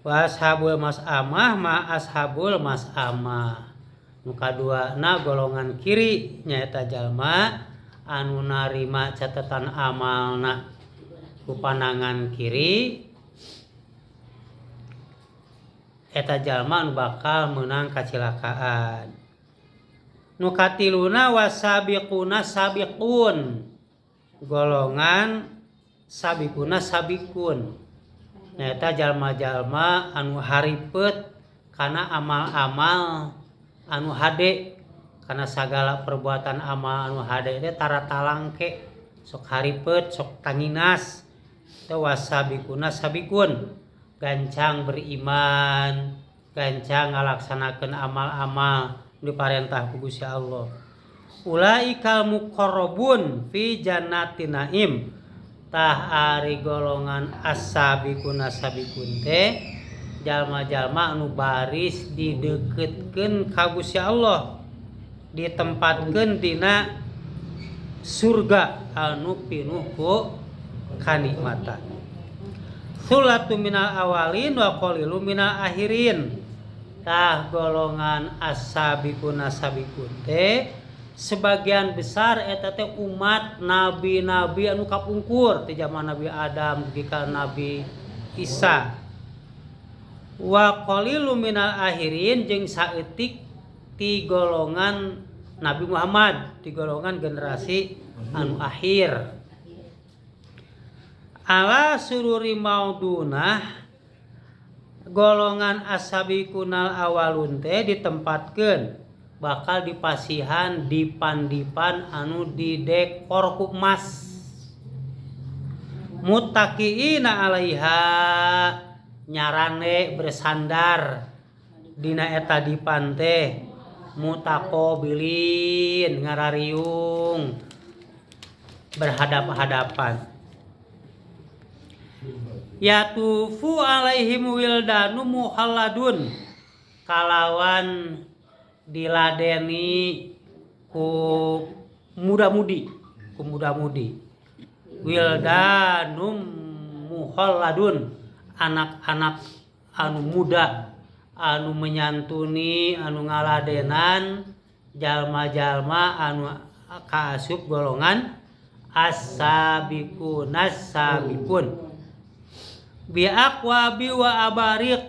Wa ashabul mas'amah ma ashabul mas'amah. Nu kaduana golongan kiri nyaeta jalma anu narima catatan amalna ku panangan kiri, eta jalma anu bakal meunang kacilakaan. Nu katiluna wasabiquna sabiqun, golongan sabiquna sabiqun, nyaeta jalma-jalma anu haripeut kana amal-amal anu hade, kana sagala perbuatan amal anu hade teh tara talangke, sok haripeut sok tanginas. Teh wasabiquna sabiqun, gancang beriman, gancang ngalaksanakeun amal-amal diparentah ku Gusti Allah. Ulaikal muqarrabun fi jannatin naim, tah ari golongan as-sabiquna sabiqun teh jalma-jalma anu baris dideukeutkeun ka Gusti Allah, ditempatkeun dina surga anu pinuh ku kanikmatan. Sulatu minal awalin wa qalilun minal akhirin, tah golongan as-sabiquna sabiqun teh sebagian besar eta teh umat nabi-nabi anu kapungkur ti zaman Nabi Adam dugi ka Nabi Isa. Wa qalilun minal akhirin jeung saeutik ti golongan Nabi Muhammad, ti golongan generasi anu akhir. Ala sururi maudunah, golongan as-sabiqunal awalun teh ditempatkeun bakal dipasihan dipan-dipan anu didekor ku emas. Muttaqiina 'alaiha, nyarane bersandar dina eta dipan teh, mutaqabilin ngarariung berhadap-hadapan. Yatufu alaihim wildanu muhalladun, kalawan diladeni ku muda-mudi, wildanum muhalladun, anak-anak anu muda anu menyantuni anu ngaladenan jalma-jalma anu kaasup golongan as-sabiqunas sabiqun. Bi aqwabi wa abariq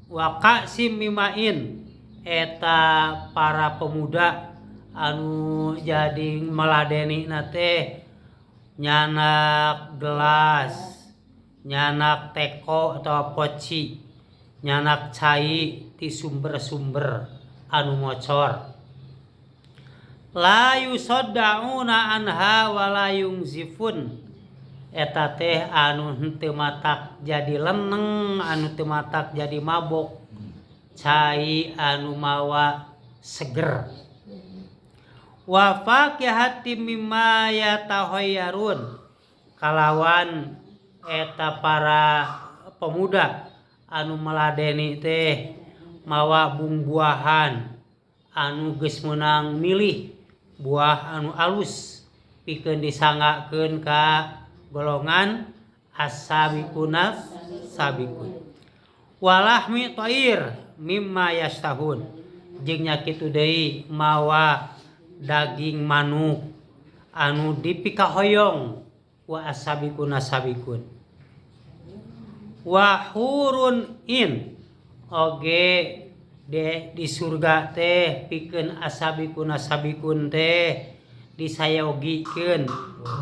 wa qasim mimain, eta para pemuda anu jadi meladeni teh nyanak gelas, nyanak teko atau poci, nyanak cai ti sumber-sumber anu ngocor. La yusaddauna anha wa la yungzifun, eta teh anu henteu matak jadi leneng, anu teu matak jadi mabok, cai anu mawa seger. Wa faqihatin mimma yatahayyarun, kalawan eta para pemuda anu meladeni teh mawa buah-buahan anu geus meunang milih buah anu alus pikeun disanggakeun ka golongan as-sabiquna sabiqun. Walahmi thair mimma yastahun, jeung nya kitu deui mawa daging manuk anu dipikahoyong wa as-sabiquna sabiqun. Wa hurun in, oge di surga teh pikeun as-sabiquna sabiqun teh disayogikeun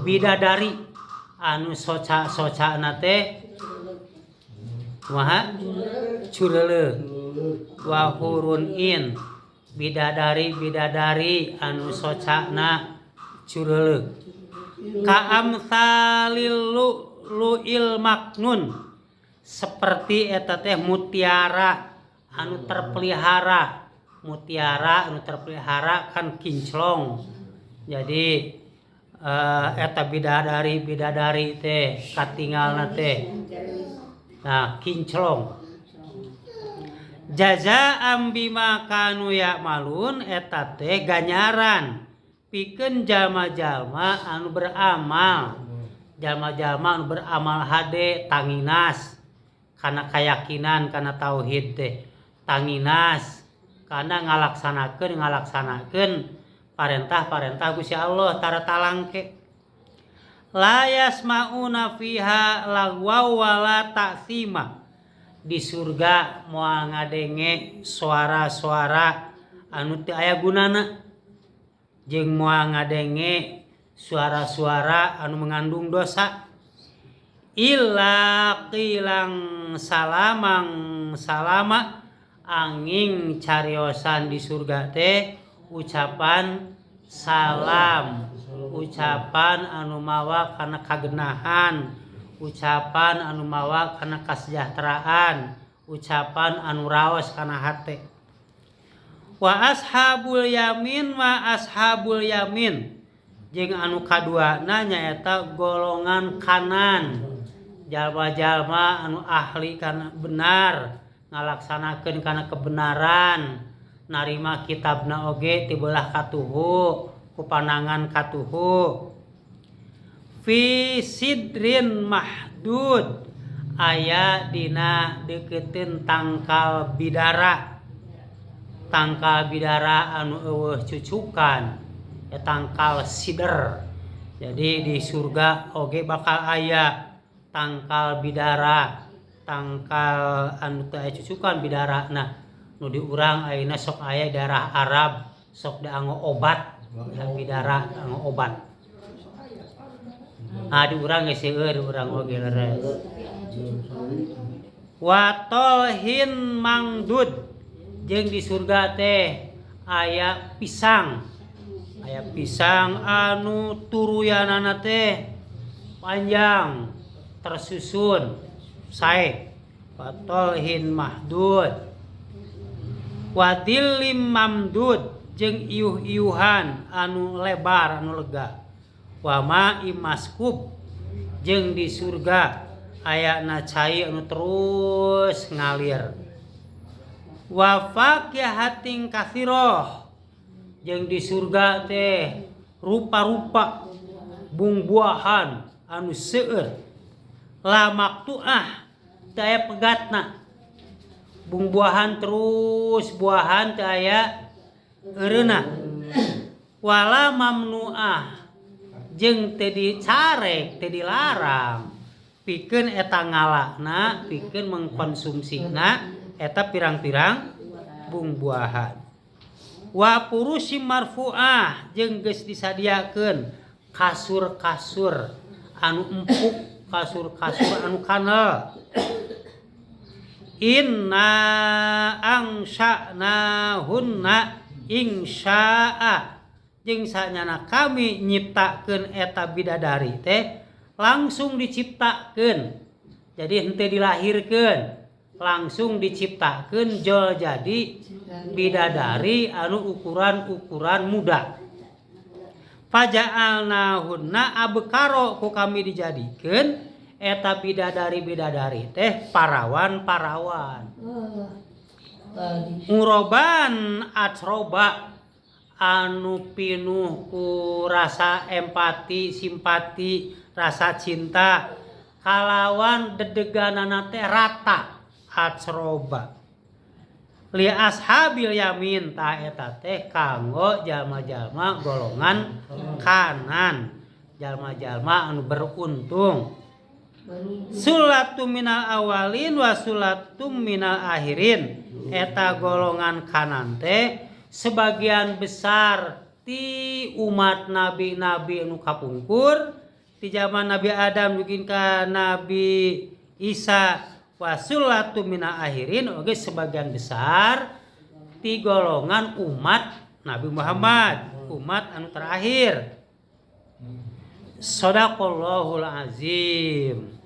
bidadari anu soca-socana teh kumaha cureleug. Wa hurun in, bidadari-bidadari anu socana cureleug. Ka amsalil lu'il maknun, seperti eta teh mutiara anu terpelihara. Mutiara anu terpelihara kan kinclong, jadi eta bidadari teh katinggalna teh nah kinclong. Jazaa'am bima kanu ya'malun, eta teh ganjaran pikeun jalma-jalma anu beramal, jalma-jalma anu beramal hade tanginas kana keyakinan kana tauhid teh tanginas kana ngalaksanakeun parentah Gusti Allah tara talangke. La yasmauna fiha lagwaw wala ta'sima. Di surga moal ngadenge suara-suara anu teu aya gunana jeung moal ngadenge suara-suara anu mengandung dosa. Illa qilang salama angin cariosan di surga teh ucapan salam, ucapan anu mawa kana kagenahan, ucapan anu mawa kana kasejahteraan, ucapan anu raos kana hate. Wa ashabul yamin jeung anu kaduana nyaeta golongan kanan, jalma-jalma anu ahli kana benar ngalaksanakeun kana kebenaran, narima kitabna oge ti beulah katuhu ku panangan katuhu. Fi sidrin mahdud aya dina deukeuteun tangkal bidara anu eueuh cucukan ya tangkal sidr. Jadi di surga oge bakal aya tangkal bidara, tangkal anu teu aya cucukan bidara. Nah nu di urang ayeuna sok aya daerah Arab sok dianggo obat bidara anggo obat. Di urang geus seueur di urang oge leres. Wa tolhin mangdud jeung di surga teh aya pisang anu turuyanana teh panjang tersusun sae. Wa tolhin mahdud wadillim mamdud jeung iuh-iuhan anu lebar anu lega. Wa ma'im maskub jeung di surga aya na cai anu terus ngalir. Wa faqihatin katsiroh jeung di surga teh rupa-rupa buah-buahan anu seueur. La maktuah teu aya pegatna. Buah-buahan terus buahan teu aya eureuna. Wala mamnuah jeung teu dicarek teu dilarang pikeun eta ngalakna pikeun mengkonsumsina eta pirang-pirang buah-buahan. Wa furusyim marfuah jeung geus disadiakeun kasur-kasur anu empuk, kasur-kasur anu kanel. Inna angsha'nahunna insya'a jeung sanyana kami nyiptakeun eta bidadari teh langsung diciptakeun. Jadi henteu dilahirkeun, langsung diciptakeun jol jadi bidadari anu ukuran muda. Faja'alnahunna abkaro ku kami dijadikeun eta bidadari teh parawan uroban atroba anu pinuh ku rasa empati simpati rasa cinta kalawan dedeganana teh rata atroba. Li ashabil yamin ta eta teh kanggo jalma-jalma golongan kanan, jalma-jalma anu beruntung. Sulatum minal awalin wa sulatum minal akhirin. Eta golongan kanan teh sebagian besar ti umat nabi-nabi anu kapungkur ti zaman Nabi Adam bikin ka Nabi Isa. Wa sulatum minal akhirin oge sebagian besar ti golongan umat Nabi Muhammad, umat anu terakhir. Shadaqallahul azim.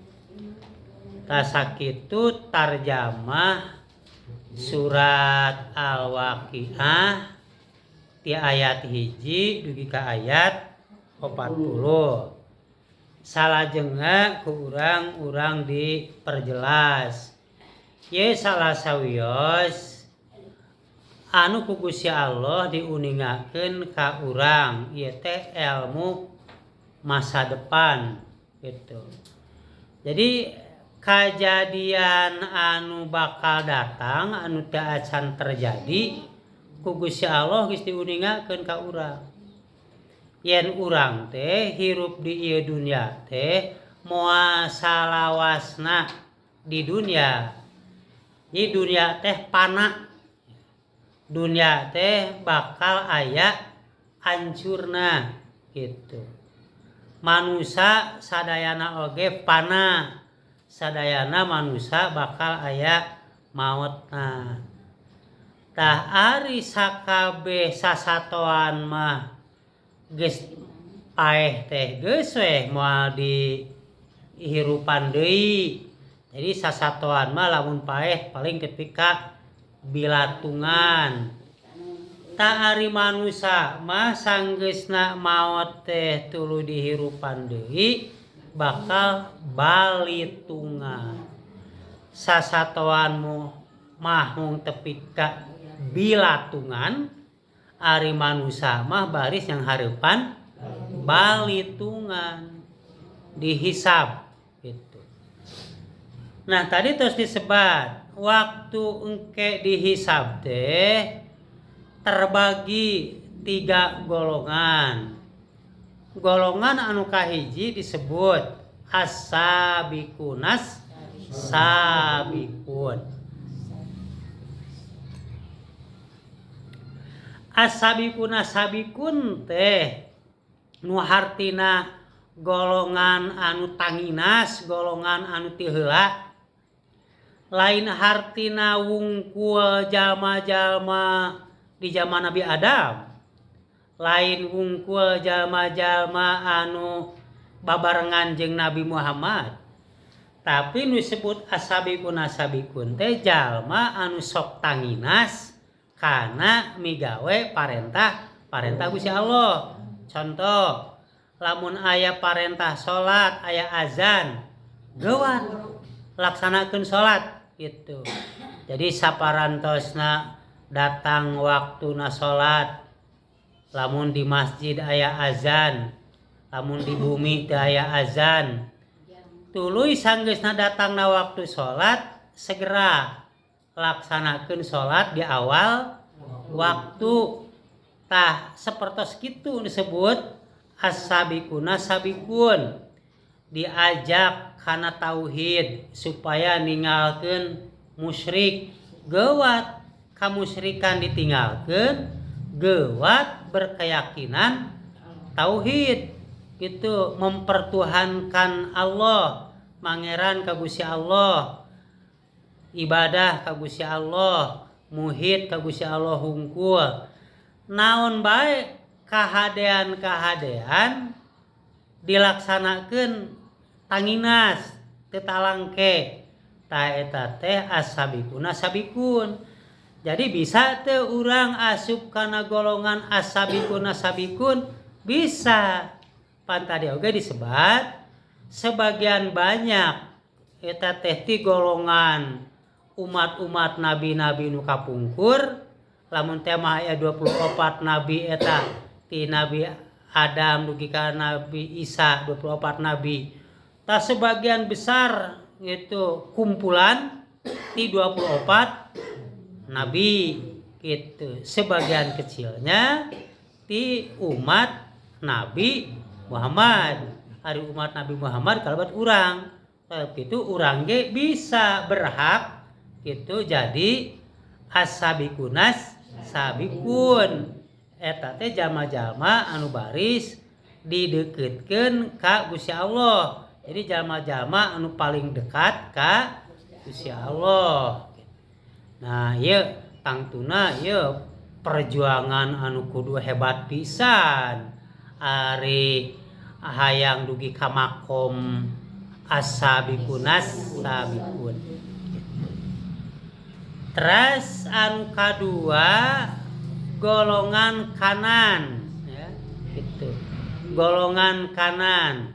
Tasakitu tarjamah surat Al-Waqiah ti ayat 1 dugi ka ayat 40. Salajengna ku urang diperjelas. Ye salah sawios anu ku Gusti Allah diuningakeun ka urang ieu teh ilmu masa depan gitu. Jadi kajadian anu bakal datang anu teu acan terjadi ku Gusti Allah geus diuningakeun ka urang. Yen urang teh hirup di ieu dunya teh moal salawasna di dunia. Di dunia teh pana. Dunia teh bakal aya hancurna gitu. Manusia sadayana oge pana. Sadayana manusia bakal aya mautna. Tah ari sakabeh sasatoan mah geus paeh teh geus we moal di hirupan deui. Jadi sasatoan mah lamun paeh paling ketika bilatungan. Ta ari manusia mah sanggeusna maot teh tuluy dihirupan deui bakal balitungan. Sasatoan mah mung tepika bilatungan, ari manusia mah baris yang hareupan balitungan dihisab gitu. Nah tadi terus disebat waktu engke dihisab teh terbagi 3 golongan. Golongan anu kahiji disebut as-sabiqunas sabiqun. As-sabiqunas sabiqun teh nu hartina golongan anu tanginas, golongan anu ti heula. Lain hartina wungkul jalma-jalma di zaman Nabi Adam. Lain wungkul jalma-jalma anu babarengan jeung Nabi Muhammad. Tapi nu disebut as-sabiquna sabiqun teh jalma anu sok tanginas kana migawe parentah Gusti Allah. Contoh, lamun aya parentah salat, aya azan, geuwat laksanakeun salat gitu. Jadi saparantosna datang waktuna salat, lamun di masjid aya azan, lamun di bumi teu aya azan, tuluy sanggeusna datangna waktu salat segera laksanakeun salat di awal waktu. Tah sapertos kitu disebut as-sabiquna sabiqun. Diajak kana tauhid supaya ninggalkeun musyrik, geuwat kamusyrikan ditinggalkeun, geuwat berkeyakinan tauhid gitu, mempertuhankan Allah, mangeran ka Gusti Allah, ibadah ka Gusti Allah, muhid ka Gusti Allah hungkul. Naon bae kahadean dilaksanakeun tanginas teu talangke, ta eta teh as-sabiquna sabiqun. Jadi bisa teu urang asup kana golongan as-sabiquna sabiqun? Bisa. Pan tadi oge disebat sebagian banyak eta teh ti golongan umat-umat nabi-nabi nu kapungkur. Lamun tema aya 24 nabi eta ti Nabi Adam dugi ka Nabi Isa 24 nabi. Ta sebagian besar itu kumpulan ti 24 nabi gitu. Sebagian kecilnya ti umat Nabi Muhammad. Ari umat Nabi Muhammad kalabat urang. Tapi itu urang ge bisa berhak gitu jadi as-sabiqunas sabiqun. Eta teh jalma-jalma anu baris dideketkeun ka Gusti Allah. Jadi jalma-jalma anu paling dekat ka Gusti Allah. Nah, ieu tangtuna ieu perjuangan anu kudu hebat pisan. Ari hayang dugi ka makom as-sabiqunas sabiqun. Terus anu kadua golongan kanan ya, gitu. Golongan kanan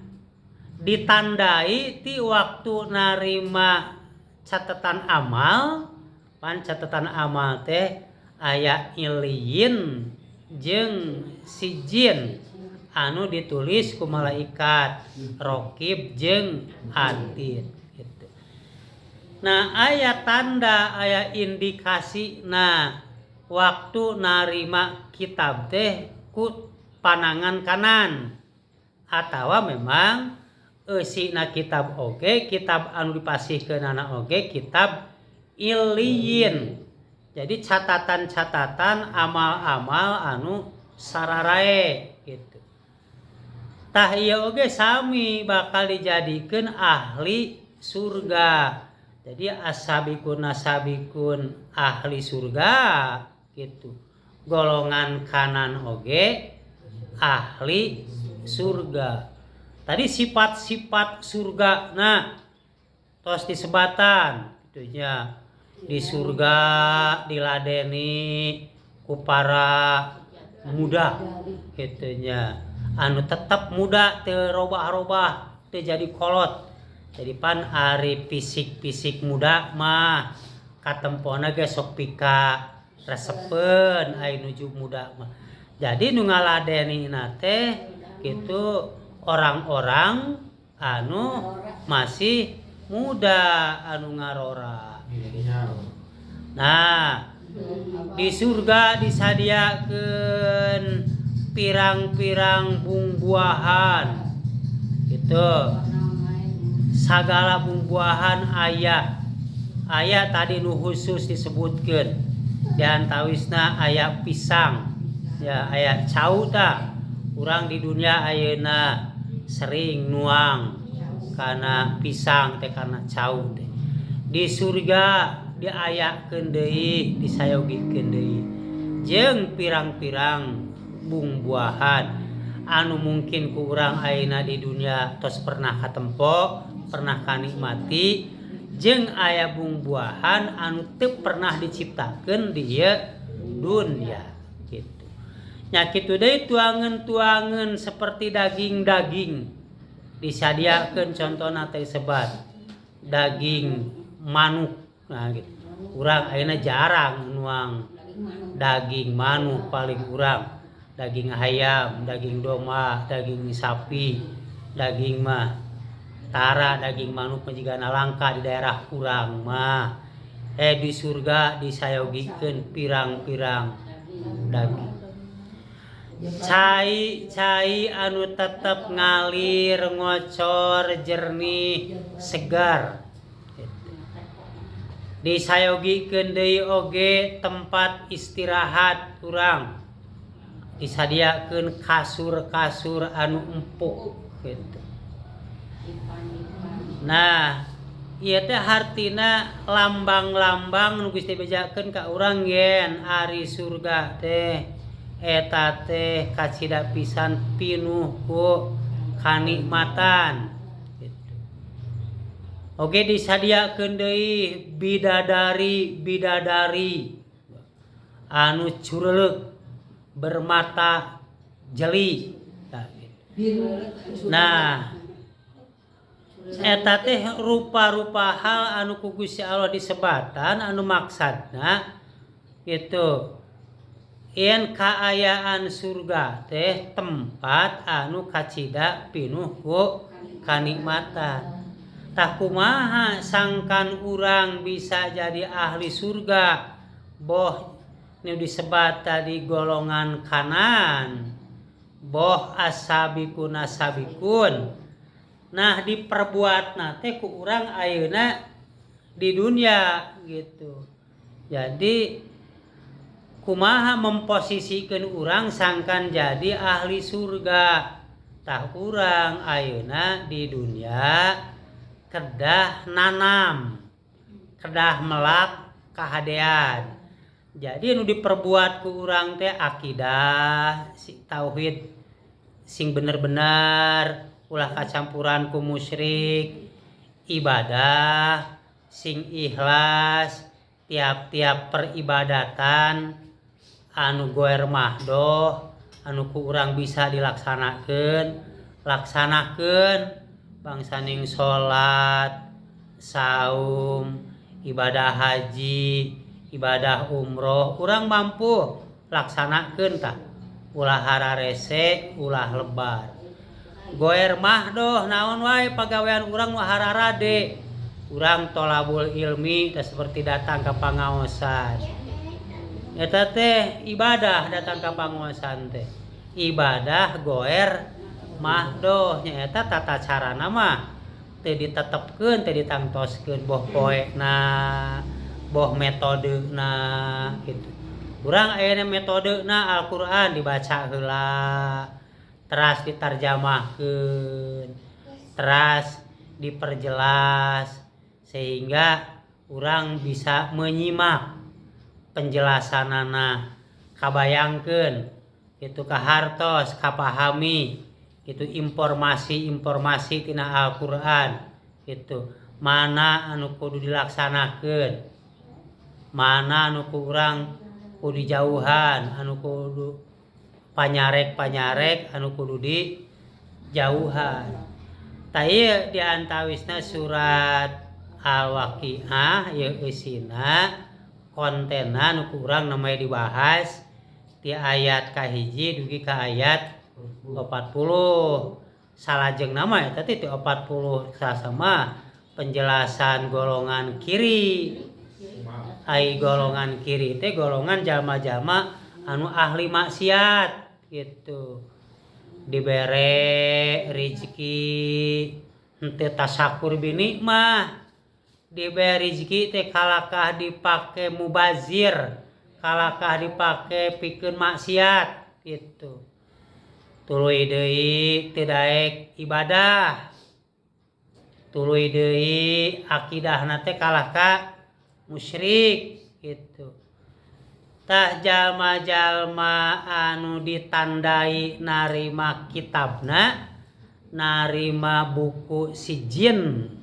ditandai ti waktu narima catatan amal. Pan catatan amal teh aya iliyin jeung sijin anu ditulis ku malaikat Raqib jeung Atid gitu. Nah aya tanda aya indikasi nah waktu narima kitab teh ku panangan kanan atawa memang eusina kitab oge kitab anu dipasihkeunana oge kitab iliyin. Jadi catatan-catatan amal-amal anu sararae gitu. Tah ieu oge sami bakal dijadikeun ahli surga. Jadi asabikun nasabikun ahli surga gitu. Golongan kanan oge ahli surga. Tadi sifat-sifat surga nah tos disebatan gitunya. Di surga diladeni ku para muda gitunya. Anu tetap muda teu robah-robah teu jadi kolot. Jadi pan ari fisik muda mah katempona ge sok pika resepeun ai nuju muda mah. Jadi nu ngaladenina teh kitu orang-orang anu masih muda anu ngarora. Nah, di surga disadiakeun pirang-pirang buah-buahan. Gitu. Sagala buah-buahan aya. Aya tadi nu khusus disebutkeun. Di antawisna aya pisang. Ya, aya cau tah. Urang di dunia ayeuna sering nuang kana pisang teh kana cau teh. Di surga diayakeun deui, disayogikeun deui. Jeung pirang-pirang buah-buahan anu mungkin ku urang ayeuna di dunia tos pernah katempo, pernah kanikmati, jeung aya buah-buahan anu teu pernah diciptakeun di ieu dunia gitu. Nya kitu deui tuangeun-tuangeun seperti daging-daging disadiakeun contona teh sebat daging manuk. Nah gitu. Urang ayeuna jarang nuang daging manuk paling urang. Daging ayam, daging domba, daging sapi, daging mah tara, daging manuk mah jigana langka di daerah urang mah. Di surga disayogikeun pirang-pirang daging. Cai anu tetep ngalir, ngocor, jernih, segar. Disayogikeun deui oge tempat istirahat urang. Disadiakeun kasur-kasur anu empuk gitu. Nah, ieu teh hartina lambang-lambang nu geus dibejakeun ka urang yen ari surga teh eta teh kacida pisan pinuh ku kanikmatan gitu. Oge disadiakeun deui bidadari anu cureleuk bermata jeli. Nah, eta teh rupa-rupa hal anu ku Gusti Allah disebatan anu maksudna gitu. Yen kaayaan surga teh tempat anu kacida pinuh ku kanikmatan. Tah kumaha sangkan urang bisa jadi ahli surga? Boh nu disebat tadi golongan kanan, boh asabikun asabikun. Nah diperbuatna teh ku urang ayeuna di dunia gitu. Jadi kumaha memposisikeun urang sangkan jadi ahli surga. Tah urang ayeuna di dunia kedah nanam, kedah melak kahadean. Jadi anu diperbuat ku urang teh akidah, tauhid sing bener-bener, ulah kacampuran ku musyrik, ibadah sing ikhlas, tiap-tiap peribadatan anu goer mahdoh, anu ku urang bisa dilaksanakeun, laksanakeun bangsaning salat, saum, ibadah haji, ibadah umroh urang mampu laksanakeun tah ulah hararese ulah lebar goer mahdoh naon wae pagawean urang nu hararade urang tolabul ilmi teh seperti datang ke pangaosan. Eta teh ibadah datang ke pangaosan teh. Ibadah goer mahdoh nyaeta tata carana mah teu ditetepkeun teu ditangtoskeun boh poena boh metodena gitu. Urang aya metodena Al-Qur'an dibaca heula, teras ditarjamahkeun, teras diperjelas sehingga urang bisa menyimak penjelasanana, kabayangkeun kitu kahartos kapahami itu informasi-informasi tina Al-Qur'an gitu. Mana anu kudu dilaksanakeun, mana anu urang kudu dijauhan, anu kudu panyarek anu kudu dijauhan. Ta ieu diantawisna surat Al-Waqiah ieu isina kontena anu urang namanya dibahas ti ayat kahiji dugi ka ayat 40. Salajeng nama eta teh 40 sasama penjelasan golongan kiri. Ai golongan kiri teh golongan jalma-jalma anu ahli maksiat gitu. Dibere rezeki henteu tasakur binikmah. Dibere rezeki teh kalakah dipake mubazir, kalakah dipake pikeun maksiat gitu. Tuluy deui teu daek ibadah. Tuluy deui akidahna teh kalahka musyrik gitu. Tah jalma-jalma anu ditandai narima kitabna, narima buku sijin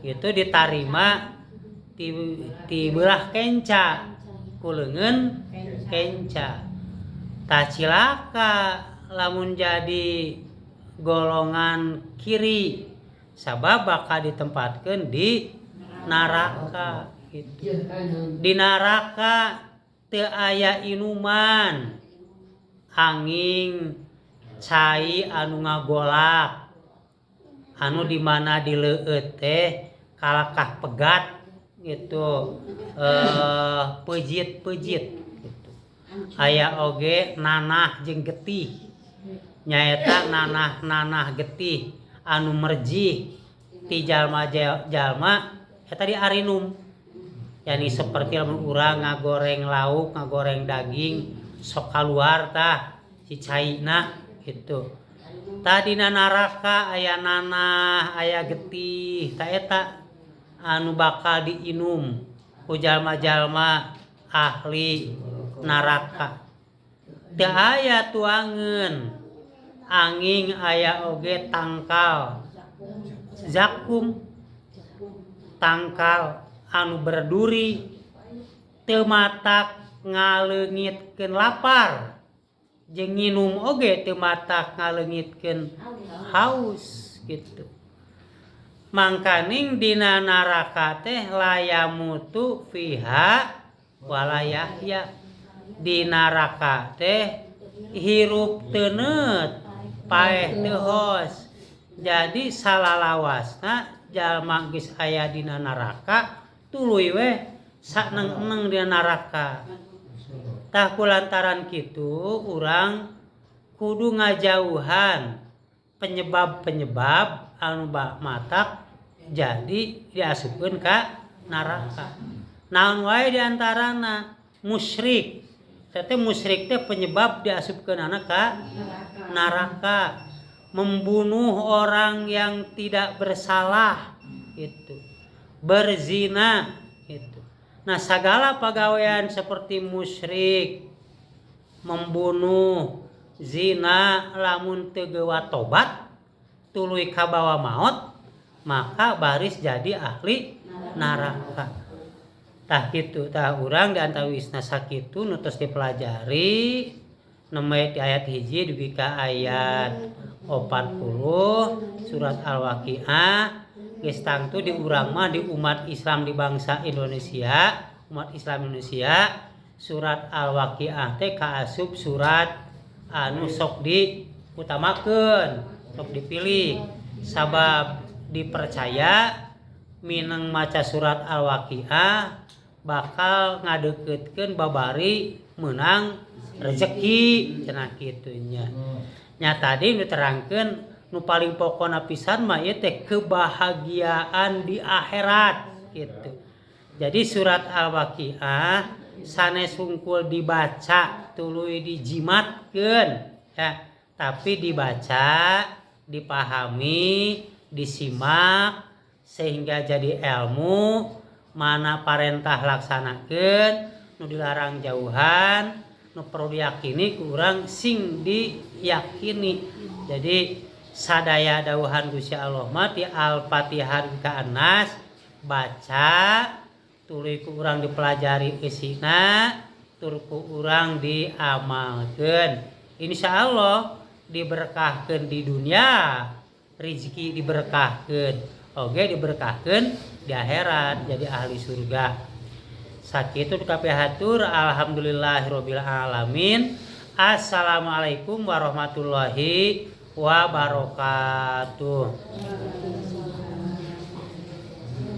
itu ditarima ti belah kenca kuleungeun kenca. Tah cilaka lamun jadi golongan kiri sabab bakal ditempatkeun di neraka gitu. Di neraka teu aya inuman, angin, cai anu ngagolak, anu di mana dileueut teh kalakah pegat gitu, pejit gitu. Aya oge nanah jeung getih. Nyaeta nanah getih anu merjih ti jalma-jalma eta di arinum. Yani seperti lamun urang ngagoreng lauk, ngagoreng daging sok kaluar tah si caina gitu. Tah dina neraka aya nanah, aya getih, tah eta anu bakal diinum ku jalma-jalma ahli neraka. Teu aya tuangeun angin, aya oge tangkal zakum, tangkal anu berduri teu matak ngaleungitkeun lapar jeung nginum oge teu matak ngaleungitkeun haus gitu. Mangkaning dina neraka teh layamutu fiha walayahya. Di neraka teh hirup teu neut, paeh teu hos. Jadi salalawasna jalma geus aya dina neraka tuluy we saneng-eneng dina neraka. Tah kulantaran kitu urang kudu ngajauhan penyebab-penyebab anu matak jadi diasupkeun ka neraka. Naon wae diantarana musyrik. Teh musyrik teh penyebab diasupkeunana ka neraka. Membunuh orang yang tidak bersalah gitu. Berzina gitu. Nah, segala pagawean seperti musyrik, membunuh, zina, lamun teu geuwat tobat tuluy ka bawa maut, maka baris jadi ahli neraka. Tah kitu, tah urang diantawisna sakitu nu tos dipelajari nembe di ayat hiji dugi ka ayat 40 surat Al-Waqiah. Geus tangtu di urang mah di umat Islam di bangsa Indonesia, umat Islam Indonesia, surat Al-Waqiah teh kaasup surat anu sok diutamakeun, sok dipilih sabab dipercaya minang maca surat Al-Waqiah bakal ngadeukeutkeun babari menang rezeki cenah kitu nya. Nya tadi nu terangkeun nu paling pokona pisan mah ieu teh kebahagiaan di akhirat gitu. Jadi surat Al-Waqiah sanes hungkul dibaca tuluy dijimatkeun ya, tapi dibaca, dipahami, disimak sehingga jadi ilmu, mana parentah laksanakeun, nu dilarang jauhan, nu perlu diyakini kurang sing diyakini. Jadi sadaya dawuhan Gusti Allah mah ti Al-Fatihah ka Anas baca tuluy ku urang dipelajari isina tur ku urang diamalkeun. Insyaallah diberkahkeun di dunia, rezeki diberkahkeun, oge diberkahkeun di akhirat jadi ahli surga. Sakitu kapihatur alhamdulillahirabbil alamin. Assalamualaikum warahmatullahi wabarakatuh.